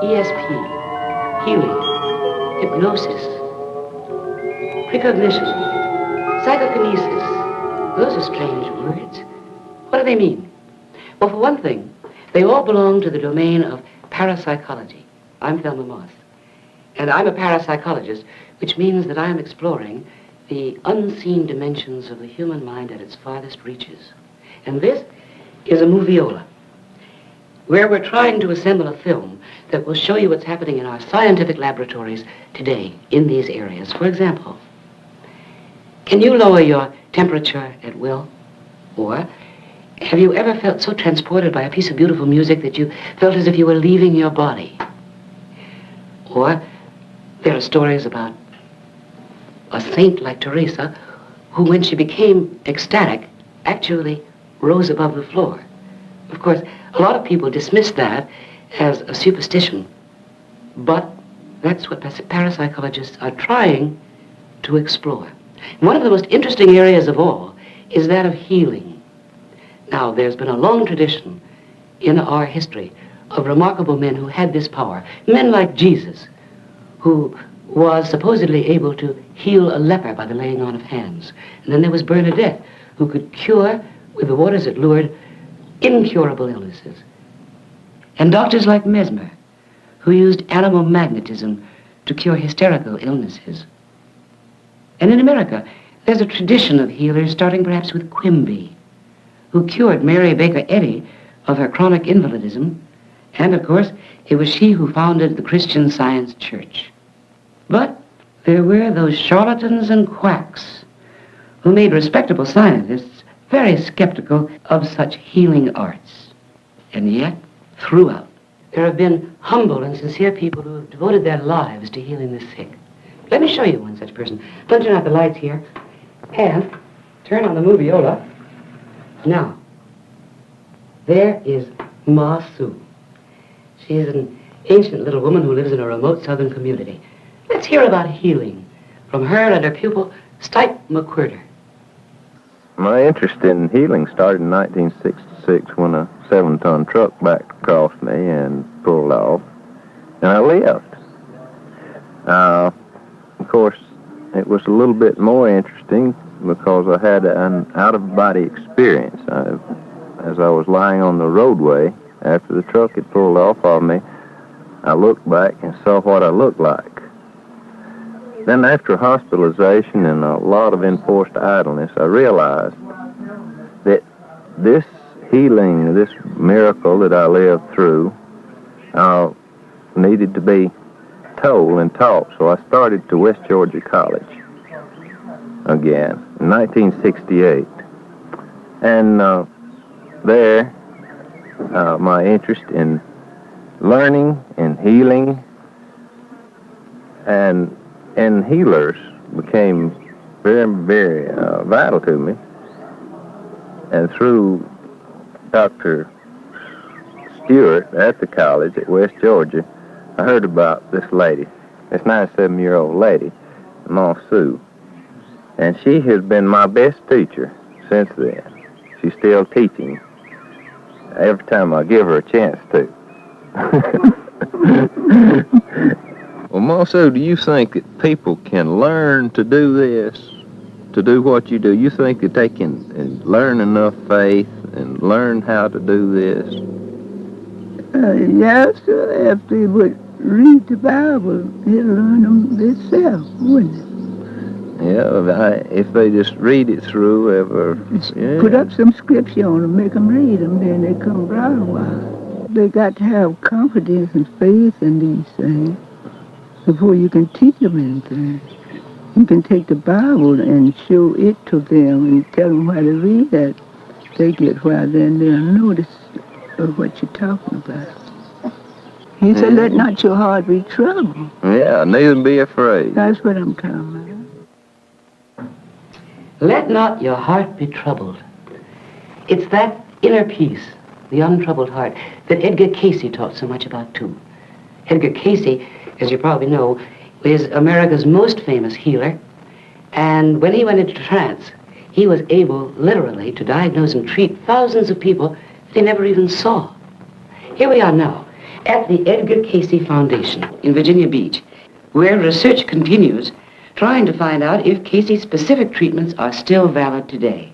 ESP, healing, hypnosis, precognition, psychokinesis. Those are strange words. What do they mean? Well, for one thing, they all belong to the domain of parapsychology. I'm Thelma Moss, and I'm a parapsychologist, which means that I am exploring the unseen dimensions of the human mind at its farthest reaches. And this is a moviola, where we're trying to assemble a film that will show you what's happening in our scientific laboratories today in these areas. For example, can you lower your temperature at will? Or have you ever felt so transported by a piece of beautiful music that you felt as if you were leaving your body? Or there are stories about a saint like Teresa who, when she became ecstatic, actually rose above the floor. Of course, a lot of people dismiss that as a superstition, but that's what parapsychologists are trying to explore. One of the most interesting areas of all is that of healing. Now, there's been a long tradition in our history of remarkable men who had this power. Men like Jesus, who was supposedly able to heal a leper by the laying on of hands. And then there was Bernadette, who could cure, with the waters at Lourdes, incurable illnesses. And doctors like Mesmer, who used animal magnetism to cure hysterical illnesses. And in America, there's a tradition of healers, starting perhaps with Quimby, who cured Mary Baker Eddy of her chronic invalidism. And, of course, it was she who founded the Christian Science Church. But there were those charlatans and quacks who made respectable scientists very skeptical of such healing arts. And yet, throughout, there have been humble and sincere people who have devoted their lives to healing the sick. Let me show you one such person. I'll turn out the lights here and turn on the moviola. Now, there is Ma Su. She is an ancient little woman who lives in a remote southern community. Let's hear about healing from her and her pupil, Stipe McWhirter. My interest in healing started in 1966 when a 7-ton truck backed across me and pulled off, and I lived. Of course, it was a little bit more interesting because I had an out-of-body experience. As I was lying on the roadway after the truck had pulled off of me, I looked back and saw what I looked like. Then after hospitalization and a lot of enforced idleness, I realized that this healing, this miracle that I lived through, needed to be told and taught. So I started to West Georgia College again in 1968. And there, my interest in learning and healing and healers became very, very vital to me. And through Dr. Stewart at the college at West Georgia, I heard about this lady, this 97-year-old lady, Ma Su. And she has been my best teacher since then. She's still teaching every time I give her a chance to. Well, Ma Su, do you think that people can learn to do this, to do what you do? You think that they can learn enough faith and learn how to do this? Yes, if they would read the Bible, they'd learn them themselves, wouldn't it? Yeah, if they just read it through, Put up some scripture on them, make them read them, then they come right a while. They got to have confidence and faith in these things before you can teach them anything. You can take the Bible and show it to them and tell them how to read it. They get why, then they'll notice what you're talking about. He said, let not your heart be troubled. Yeah, neither be afraid. That's what I'm talking about. Let not your heart be troubled. It's that inner peace, the untroubled heart, that Edgar Cayce taught so much about, too. Edgar Cayce, as you probably know, is America's most famous healer. And when he went into trance, he was able, literally, to diagnose and treat thousands of people that he never even saw. Here we are now, at the Edgar Cayce Foundation in Virginia Beach, where research continues trying to find out if Cayce's specific treatments are still valid today.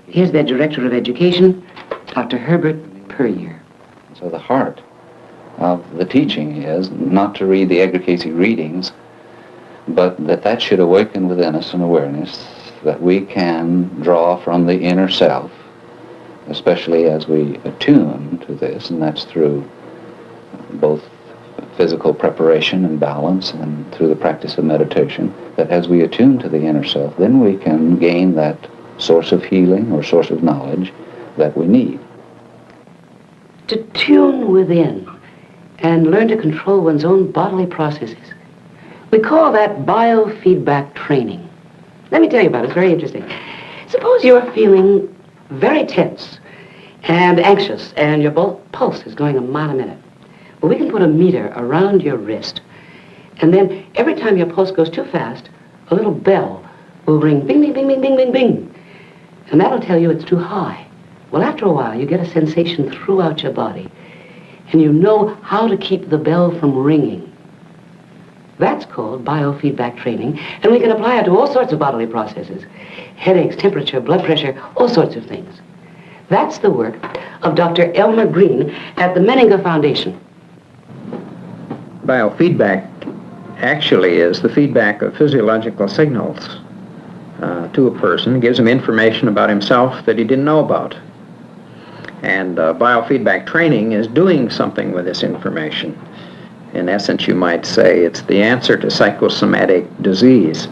Here's their Director of Education, Dr. Herbert Puryear. So the heart of the teaching is not to read the Edgar Cayce readings, but that should awaken within us an awareness that we can draw from the inner self, especially as we attune to this, and that's through both physical preparation and balance and through the practice of meditation, that as we attune to the inner self, then we can gain that source of healing or source of knowledge that we need. To tune within and learn to control one's own bodily processes. We call that biofeedback training. Let me tell you about it. It's very interesting. Suppose you're feeling very tense and anxious and your pulse is going a mile a minute. Well, we can put a meter around your wrist, and then every time your pulse goes too fast, a little bell will ring, bing, bing, bing, bing, bing, bing, bing. And that'll tell you it's too high. Well, after a while, you get a sensation throughout your body, and you know how to keep the bell from ringing. That's called biofeedback training, and we can apply it to all sorts of bodily processes. Headaches, temperature, blood pressure, all sorts of things. That's the work of Dr. Elmer Green at the Menninger Foundation. Biofeedback actually is the feedback of physiological signals to a person. It gives him information about himself that he didn't know about. And biofeedback training is doing something with this information. In essence, you might say it's the answer to psychosomatic disease.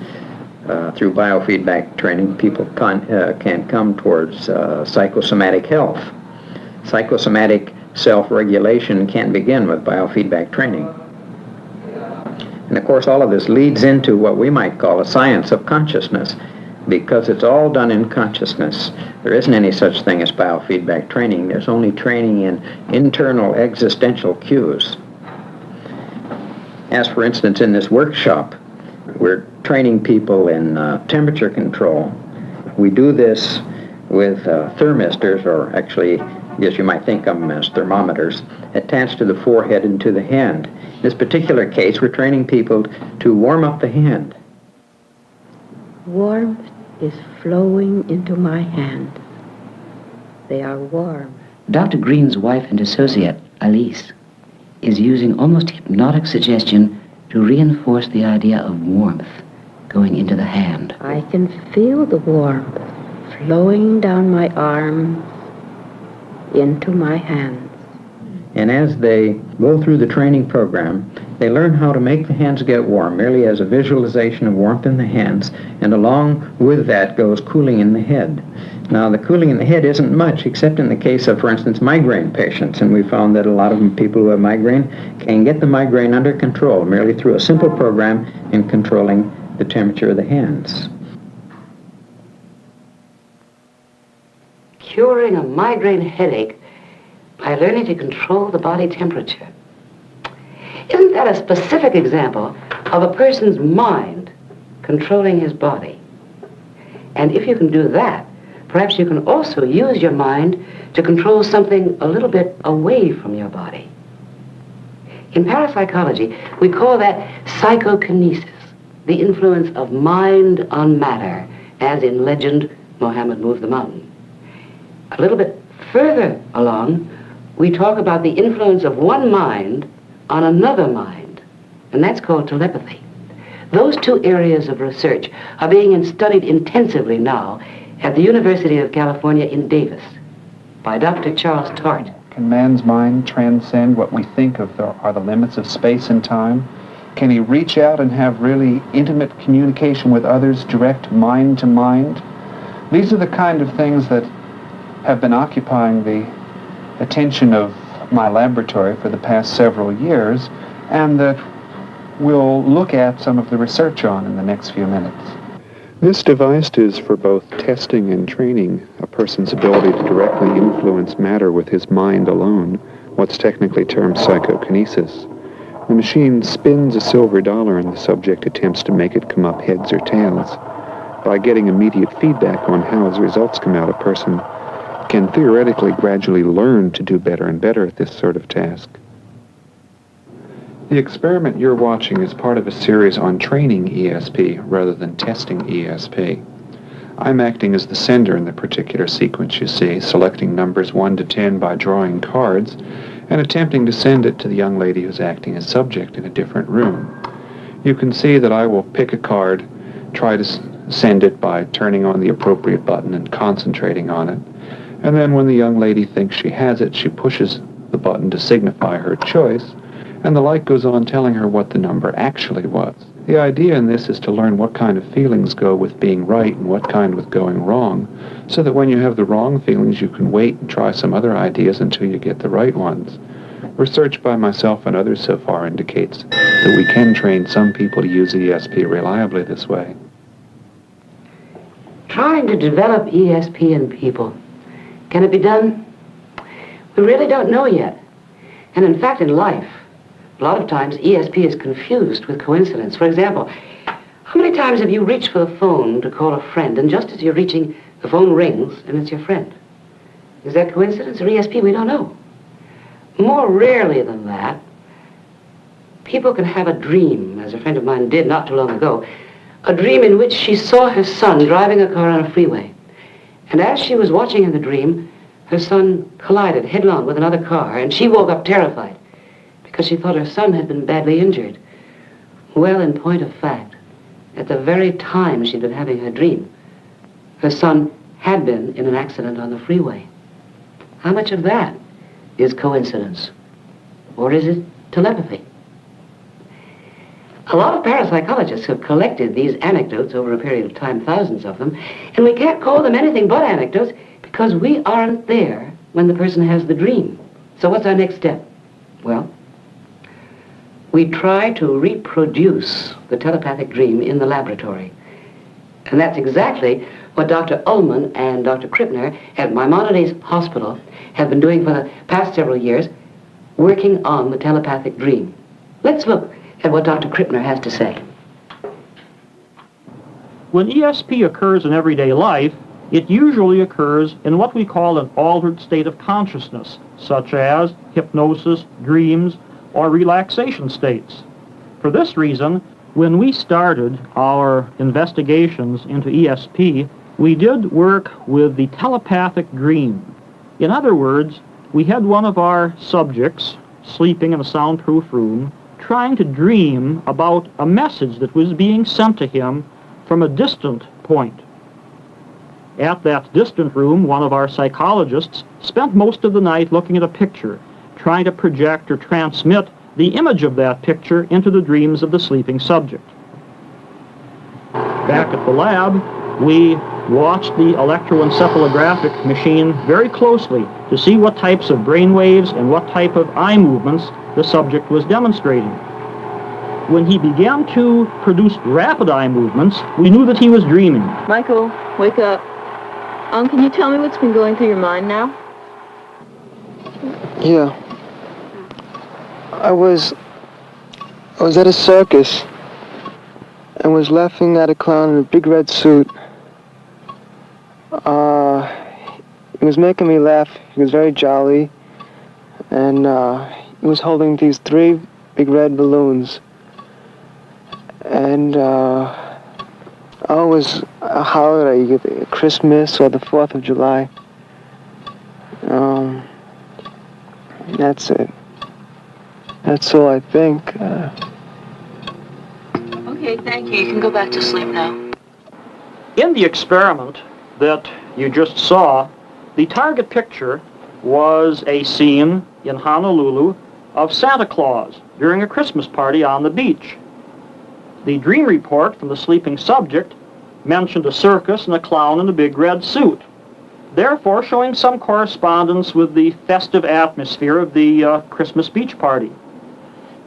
Through biofeedback training, people can come towards psychosomatic health. Psychosomatic self-regulation can begin with biofeedback training. And of course, all of this leads into what we might call a science of consciousness, because it's all done in consciousness. There isn't any such thing as biofeedback training. There's only training in internal existential cues. As for instance, in this workshop, we're training people in temperature control. We do this with thermistors, or actually, I guess you might think of them as thermometers, attached to the forehead and to the hand. In this particular case, we're training people to warm up the hand. Warmth is flowing into my hand. They are warm. Dr. Green's wife and associate, Alice, is using almost hypnotic suggestion to reinforce the idea of warmth going into the hand. I can feel the warmth flowing down my arms into my hands. And as they go through the training program, they learn how to make the hands get warm, merely as a visualization of warmth in the hands, and along with that goes cooling in the head. Now, the cooling in the head isn't much, except in the case of, for instance, migraine patients, and we found that a lot of them, people who have migraine, can get the migraine under control merely through a simple program in controlling the temperature of the hands. Curing a migraine headache by learning to control the body temperature. Isn't that a specific example of a person's mind controlling his body? And if you can do that, perhaps you can also use your mind to control something a little bit away from your body. In parapsychology, we call that psychokinesis, the influence of mind on matter, as in legend, Mohammed moved the mountain. A little bit further along, we talk about the influence of one mind on another mind, and that's called telepathy. Those two areas of research are being studied intensively now at the University of California in Davis by Dr. Charles Tart. Can man's mind transcend what we think of are the limits of space and time? Can he reach out and have really intimate communication with others, direct mind to mind? These are the kind of things that have been occupying the attention of my laboratory for the past several years, and that we'll look at some of the research on in the next few minutes. This device is for both testing and training a person's ability to directly influence matter with his mind alone, what's technically termed psychokinesis. The machine spins a silver dollar and the subject attempts to make it come up heads or tails. By getting immediate feedback on how his results come out, a person can theoretically gradually learn to do better and better at this sort of task. The experiment you're watching is part of a series on training ESP rather than testing ESP. I'm acting as the sender in the particular sequence you see, selecting numbers 1 to 10 by drawing cards and attempting to send it to the young lady who's acting as subject in a different room. You can see that I will pick a card, try to send it by turning on the appropriate button and concentrating on it, and then when the young lady thinks she has it, she pushes the button to signify her choice, and the light goes on telling her what the number actually was. The idea in this is to learn what kind of feelings go with being right and what kind with going wrong, so that when you have the wrong feelings you can wait and try some other ideas until you get the right ones. Research by myself and others so far indicates that we can train some people to use ESP reliably this way. Trying to develop ESP in people. Can it be done? We really don't know yet. And in fact, in life, a lot of times ESP is confused with coincidence. For example, how many times have you reached for the phone to call a friend, and just as you're reaching, the phone rings and it's your friend? Is that coincidence or ESP? We don't know. More rarely than that, people can have a dream, as a friend of mine did not too long ago, a dream in which she saw her son driving a car on a freeway. And as she was watching in the dream, her son collided headlong with another car, and she woke up terrified because she thought her son had been badly injured. Well, in point of fact, at the very time she'd been having her dream, her son had been in an accident on the freeway. How much of that is coincidence? Or is it telepathy? A lot of parapsychologists have collected these anecdotes over a period of time, thousands of them, and we can't call them anything but anecdotes because we aren't there when the person has the dream. So what's our next step? Well, we try to reproduce the telepathic dream in the laboratory. And that's exactly what Dr. Ullman and Dr. Krippner at Maimonides Hospital have been doing for the past several years, working on the telepathic dream. Let's look at what Dr. Krippner has to say. When ESP occurs in everyday life, it usually occurs in what we call an altered state of consciousness, such as hypnosis, dreams, or relaxation states. For this reason, when we started our investigations into ESP, we did work with the telepathic dream. In other words, we had one of our subjects sleeping in a soundproof room, trying to dream about a message that was being sent to him from a distant point. At that distant room, one of our psychologists spent most of the night looking at a picture, trying to project or transmit the image of that picture into the dreams of the sleeping subject. Back at the lab, we watched the electroencephalographic machine very closely to see what types of brain waves and what type of eye movements the subject was demonstrating. When he began to produce rapid eye movements, we knew that he was dreaming. Michael, wake up. Can you tell me what's been going through your mind now? Yeah. I was at a circus and was laughing at a clown in a big red suit. He was making me laugh. He was very jolly, and he was holding these 3 big red balloons. And it was a holiday, Christmas or the 4th of July. That's it. That's all I think. Okay, thank you. You can go back to sleep now. In the experiment that you just saw, the target picture was a scene in Honolulu of Santa Claus during a Christmas party on the beach. The dream report from the sleeping subject mentioned a circus and a clown in a big red suit, therefore showing some correspondence with the festive atmosphere of the Christmas beach party.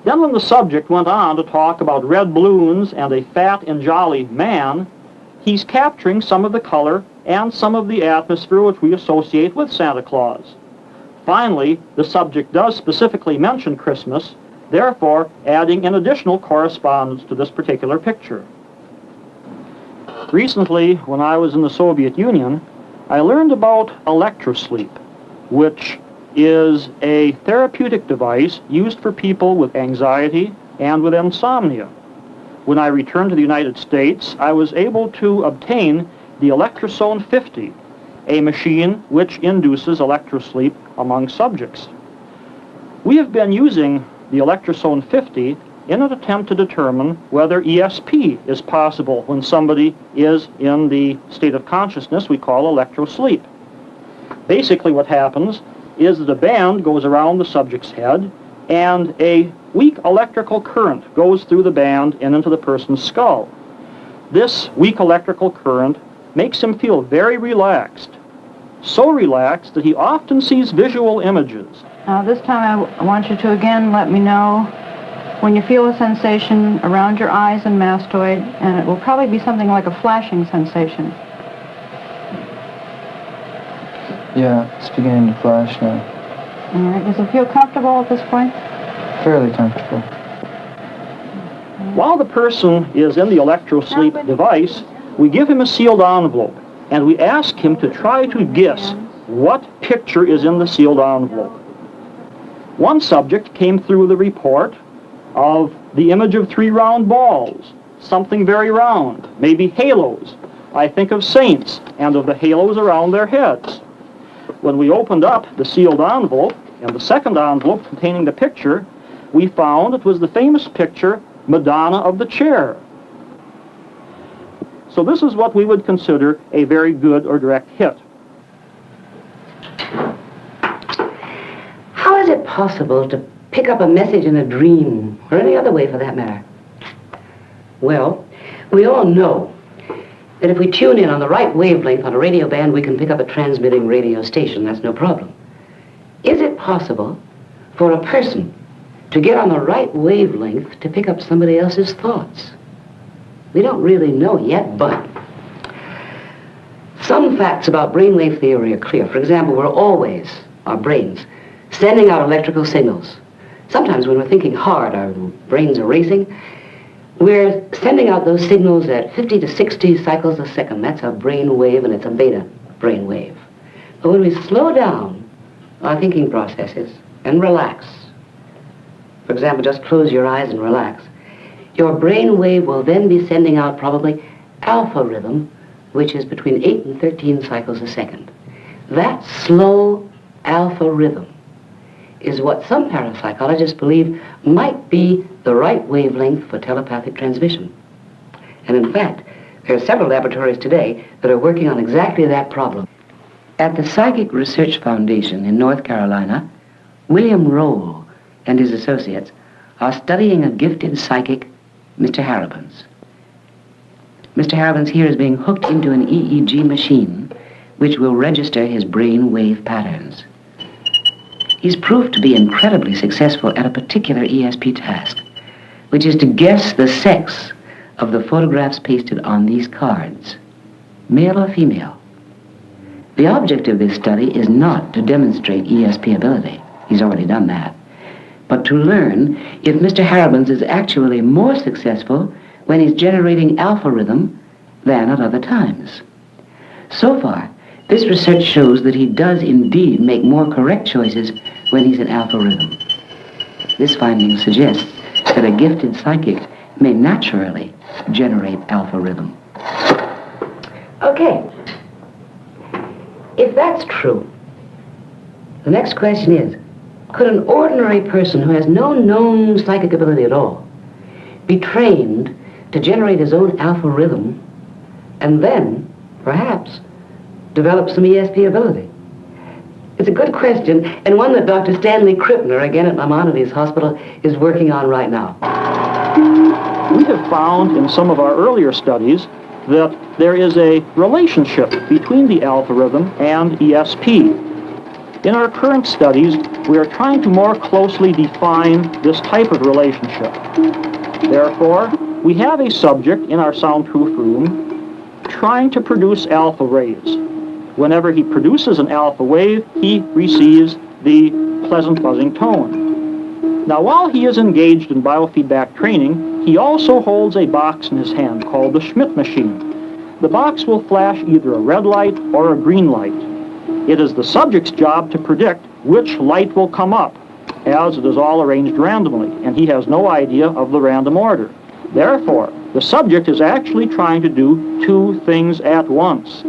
Then when the subject went on to talk about red balloons and a fat and jolly man, he's capturing some of the color and some of the atmosphere which we associate with Santa Claus. Finally, the subject does specifically mention Christmas, therefore adding an additional correspondence to this particular picture. Recently, when I was in the Soviet Union, I learned about electrosleep, which is a therapeutic device used for people with anxiety and with insomnia. When I returned to the United States, I was able to obtain the Electrosone 50, a machine which induces electrosleep among subjects. We have been using the Electrosone 50 in an attempt to determine whether ESP is possible when somebody is in the state of consciousness we call electrosleep. Basically what happens is that a band goes around the subject's head and a weak electrical current goes through the band and into the person's skull. This weak electrical current makes him feel very relaxed, so relaxed that he often sees visual images. Now this time I want you to again let me know when you feel a sensation around your eyes and mastoid, and it will probably be something like a flashing sensation. Yeah, it's beginning to flash now. All right, does it feel comfortable at this point? Fairly comfortable. While the person is in the electrosleep device, we give him a sealed envelope, and we ask him to try to guess what picture is in the sealed envelope. One subject came through the report of the image of 3 round balls, something very round, maybe halos. I think of saints and of the halos around their heads. When we opened up the sealed envelope, and the second envelope containing the picture, we found it was the famous picture Madonna of the Chair. So this is what we would consider a very good or direct hit. How is it possible to pick up a message in a dream, or any other way for that matter? Well, we all know that if we tune in on the right wavelength on a radio band, we can pick up a transmitting radio station. That's no problem. Is it possible for a person to get on the right wavelength to pick up somebody else's thoughts? We don't really know yet, but some facts about brainwave theory are clear. For example, we're always, our brains, sending out electrical signals. Sometimes when we're thinking hard, our brains are racing. We're sending out those signals at 50 to 60 cycles a second. That's a brain wave, and it's a beta brain wave. But when we slow down our thinking processes and relax, for example, just close your eyes and relax, your brain wave will then be sending out probably alpha rhythm, which is between 8 and 13 cycles a second. That slow alpha rhythm is what some parapsychologists believe might be the right wavelength for telepathic transmission. And in fact, there are several laboratories today that are working on exactly that problem. At the Psychic Research Foundation in North Carolina, William Roll and his associates are studying a gifted psychic, Mr. Haribans. Mr. Haribans here is being hooked into an EEG machine which will register his brain wave patterns. He's proved to be incredibly successful at a particular ESP task, which is to guess the sex of the photographs pasted on these cards, male or female. The object of this study is not to demonstrate ESP ability. He's already done that. But to learn if Mr. Haribans is actually more successful when he's generating alpha rhythm than at other times. So far, this research shows that he does indeed make more correct choices when he's in alpha rhythm. This finding suggests that a gifted psychic may naturally generate alpha rhythm. Okay. If that's true, the next question is, could an ordinary person who has no known psychic ability at all be trained to generate his own alpha rhythm and then, perhaps, develop some ESP ability? It's a good question, and one that Dr. Stanley Krippner, again at Maimonides Hospital, is working on right now. We have found in some of our earlier studies that there is a relationship between the alpha rhythm and ESP. In our current studies, we are trying to more closely define this type of relationship. Therefore, we have a subject in our soundproof room trying to produce alpha waves. Whenever he produces an alpha wave, he receives the pleasant buzzing tone. Now, while he is engaged in biofeedback training, he also holds a box in his hand called the Schmidt machine. The box will flash either a red light or a green light. It is the subject's job to predict which light will come up, as it is all arranged randomly, and he has no idea of the random order. Therefore, the subject is actually trying to do two things at once.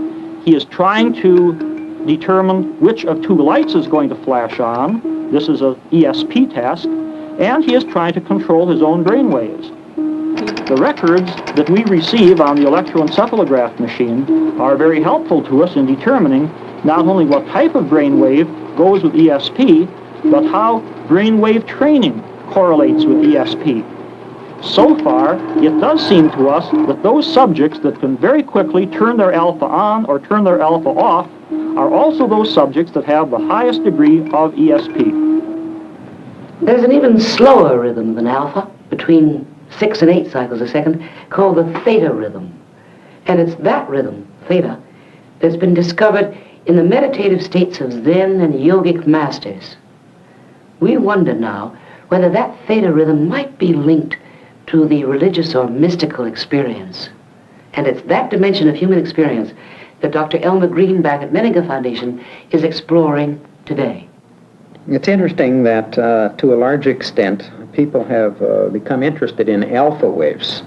He is trying to determine which of two lights is going to flash on. This is an ESP task, and he is trying to control his own brain waves. The records that we receive on the electroencephalograph machine are very helpful to us in determining not only what type of brain wave goes with ESP, but how brainwave training correlates with ESP. So far, it does seem to us that those subjects that can very quickly turn their alpha on or turn their alpha off are also those subjects that have the highest degree of ESP. There's an even slower rhythm than alpha, between 6 and 8 cycles a second, called the theta rhythm. And it's that rhythm, theta, that's been discovered in the meditative states of Zen and yogic masters. We wonder now whether that theta rhythm might be linked to the religious or mystical experience. And it's that dimension of human experience that Dr. Elmer Greenback at Menninger Foundation is exploring today. It's interesting that to a large extent people have become interested in alpha waves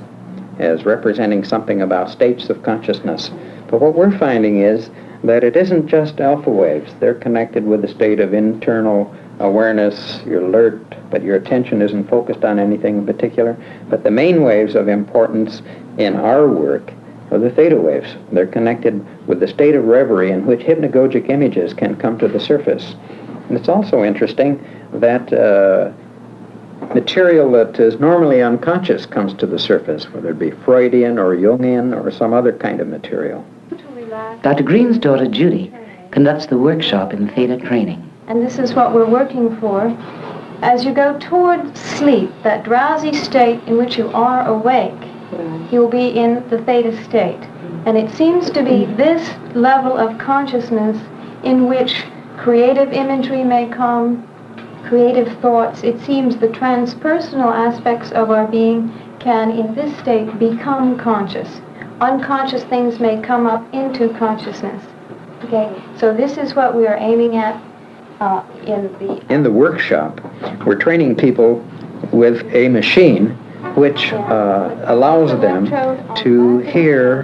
as representing something about states of consciousness. But what we're finding is that it isn't just alpha waves. They're connected with a state of internal awareness. You're alert, but your attention isn't focused on anything in particular. But the main waves of importance in our work are the theta waves. They're connected with the state of reverie in which hypnagogic images can come to the surface. And it's also interesting that material that is normally unconscious comes to the surface, whether it be Freudian or Jungian or some other kind of material. Dr. Green's daughter, Judy, conducts the workshop in theta training. And this is what we're working for. As you go toward sleep, that drowsy state in which you are awake, you'll be in the theta state. And it seems to be this level of consciousness in which creative imagery may come, creative thoughts. It seems the transpersonal aspects of our being can, in this state, become conscious. Unconscious things may come up into consciousness. Okay, so this is what we are aiming at in the workshop. We're training people with a machine which allows them to hear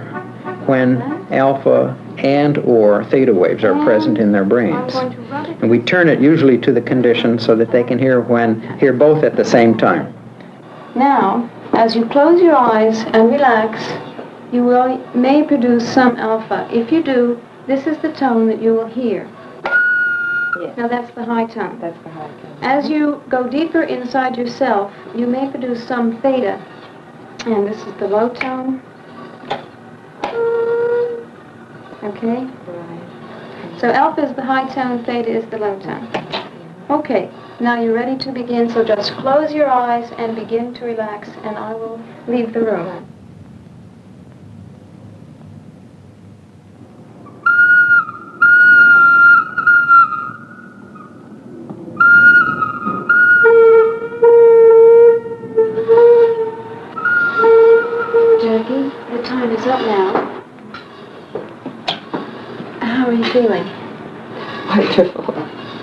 when alpha and or theta waves are present in their brains. And we turn it usually to the condition so that they can hear both at the same time. Now, as you close your eyes and relax, you may produce some alpha. If you do, this is the tone that you will hear. Yes. Now that's the high tone. That's the high tone. As you go deeper inside yourself, you may produce some theta. And this is the low tone. Okay? Right. So alpha is the high tone, theta is the low tone. Okay, now you're ready to begin, so just close your eyes and begin to relax, and I will leave the room. Jackie, the time is up now. How are you feeling? Wonderful.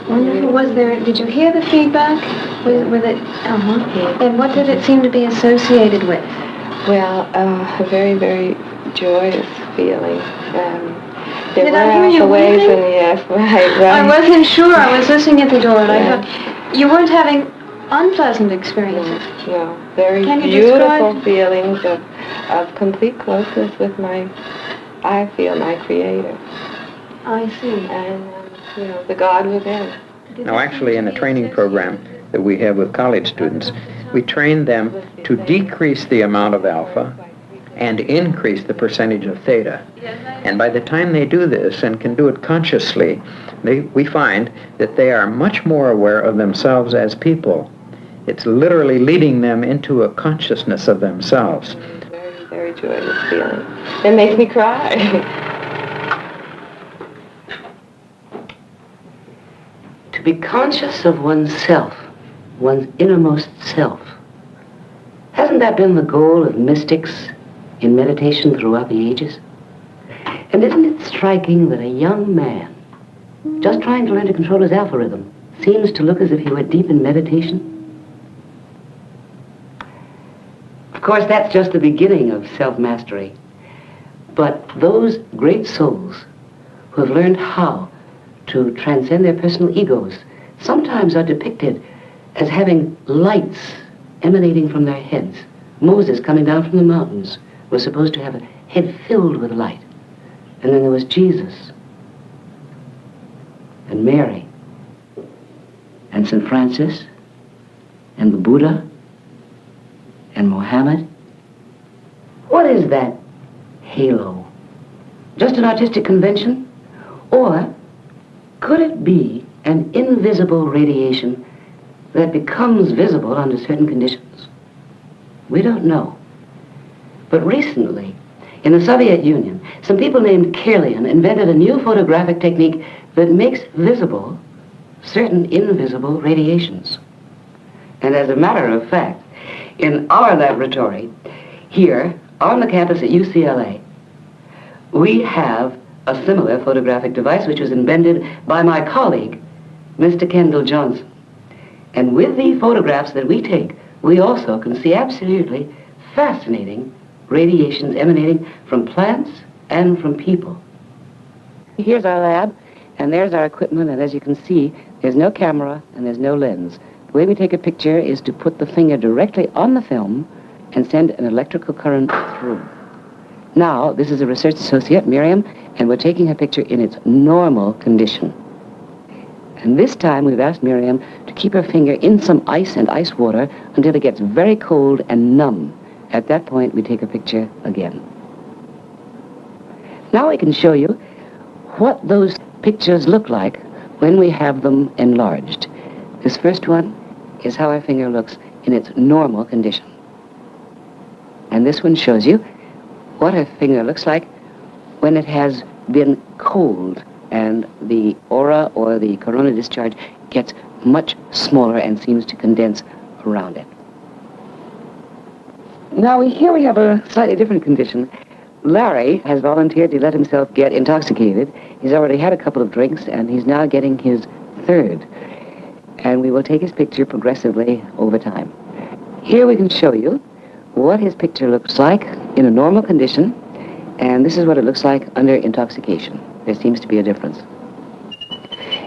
Wonderful. Did you hear the feedback? Was it, Yes. And what did it seem to be associated with? Well, a very, very joyous feeling. There Did were I hear you alpha waves weeping? and yes, right. I wasn't sure. I was listening at the door, and Yeah. I thought, you weren't having unpleasant experiences. No, very Can you beautiful describe- feelings of complete closeness with my Creator. I see. And, the God within. Now, actually, in a training program that we have with college students, we train them to decrease the amount of alpha and increase the percentage of theta. And by the time they do this and can do it consciously, we find that they are much more aware of themselves as people. It's literally leading them into a consciousness of themselves. Very, very joyous feeling. It makes me cry. To be conscious of oneself, one's innermost self. Hasn't that been the goal of mystics in meditation throughout the ages? And isn't it striking that a young man, just trying to learn to control his alpha rhythm, seems to look as if he were deep in meditation. Of course, that's just the beginning of self-mastery. But those great souls who have learned how to transcend their personal egos sometimes are depicted as having lights emanating from their heads. Moses, coming down from the mountains, was supposed to have a head filled with light. And then there was Jesus, and Mary, and St. Francis, and the Buddha, and Mohammed. What is that halo? Just an artistic convention? Or could it be an invisible radiation that becomes visible under certain conditions? We don't know. But recently, in the Soviet Union, some people named Kirlian invented a new photographic technique that makes visible certain invisible radiations. And as a matter of fact, in our laboratory here on the campus at UCLA, we have a similar photographic device which was invented by my colleague, Mr. Kendall Johnson. And with the photographs that we take, we also can see absolutely fascinating radiations emanating from plants and from people. Here's our lab, and there's our equipment, and as you can see, there's no camera and there's no lens. The way we take a picture is to put the finger directly on the film and send an electrical current through. Now, this is a research associate, Miriam, and we're taking her picture in its normal condition. And this time we've asked Miriam to keep her finger in some ice and ice water until it gets very cold and numb. At that point, we take a picture again. Now we can show you what those pictures look like when we have them enlarged. This first one is how our finger looks in its normal condition. And this one shows you what her finger looks like when it has been cold and the aura or the corona discharge gets much smaller and seems to condense around it. Now, here we have a slightly different condition. Larry has volunteered to let himself get intoxicated. He's already had a couple of drinks, and he's now getting his third. And we will take his picture progressively over time. Here we can show you what his picture looks like in a normal condition, and this is what it looks like under intoxication. There seems to be a difference.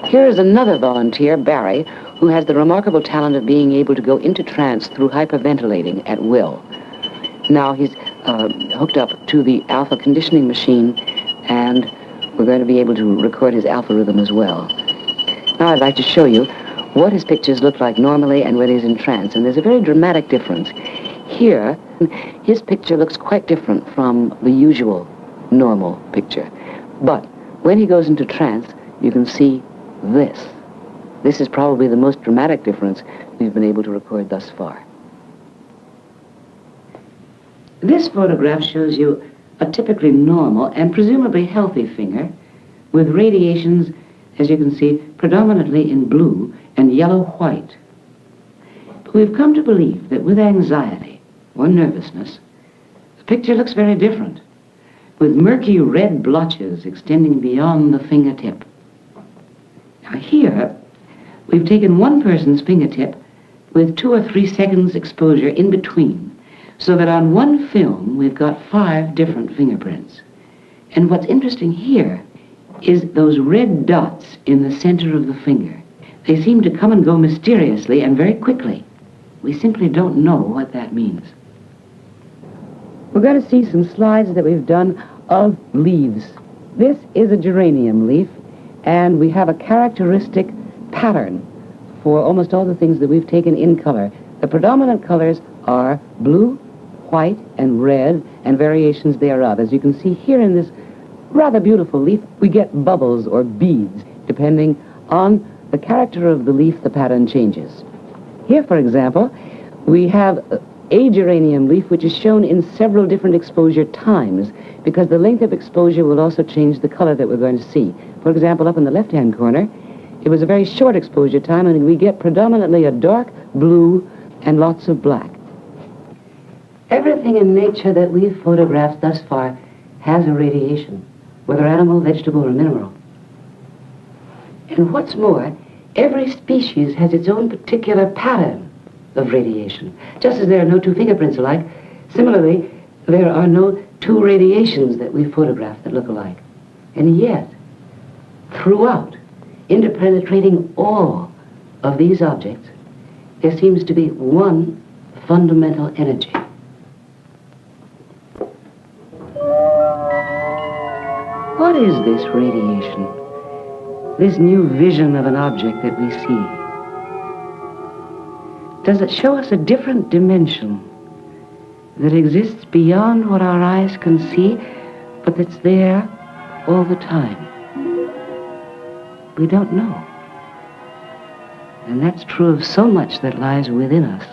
Here is another volunteer, Barry, who has the remarkable talent of being able to go into trance through hyperventilating at will. Now he's hooked up to the alpha conditioning machine, and we're going to be able to record his alpha rhythm as well. Now I'd like to show you what his pictures look like normally and when he's in trance, and there's a very dramatic difference. Here, his picture looks quite different from the usual normal picture. But when he goes into trance, you can see this. This is probably the most dramatic difference we've been able to record thus far. This photograph shows you a typically normal and presumably healthy finger with radiations, as you can see, predominantly in blue and yellow-white. But we've come to believe that with anxiety or nervousness, the picture looks very different, with murky red blotches extending beyond the fingertip. Now here, we've taken one person's fingertip with 2 or 3 seconds exposure in between, so that on one film, we've got 5 different fingerprints. And what's interesting here is those red dots in the center of the finger. They seem to come and go mysteriously and very quickly. We simply don't know what that means. We're going to see some slides that we've done of leaves. This is a geranium leaf, and we have a characteristic pattern for almost all the things that we've taken in color. The predominant colors are blue, white, and red, and variations thereof. As you can see here in this rather beautiful leaf, we get bubbles or beads. Depending on the character of the leaf, the pattern changes. Here, for example, we have a geranium leaf which is shown in several different exposure times, because the length of exposure will also change the color that we're going to see. For example, up in the left-hand corner, it was a very short exposure time, and we get predominantly a dark blue and lots of black. Everything in nature that we've photographed thus far has a radiation, whether animal, vegetable, or mineral. And what's more, Every species has its own particular pattern of radiation. Just as there are no two fingerprints alike, similarly, there are no two radiations that we photograph that look alike. And yet, throughout, interpenetrating all of these objects, there seems to be one fundamental energy. What is this radiation? This new vision of an object that we see? Does it show us a different dimension that exists beyond what our eyes can see, but that's there all the time? We don't know. And that's true of so much that lies within us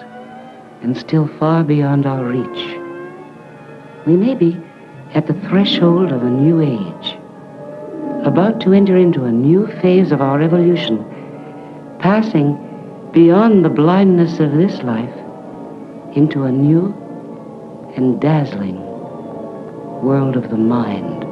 and still far beyond our reach. We may be at the threshold of a new age, about to enter into a new phase of our evolution, passing beyond the blindness of this life into a new and dazzling world of the mind.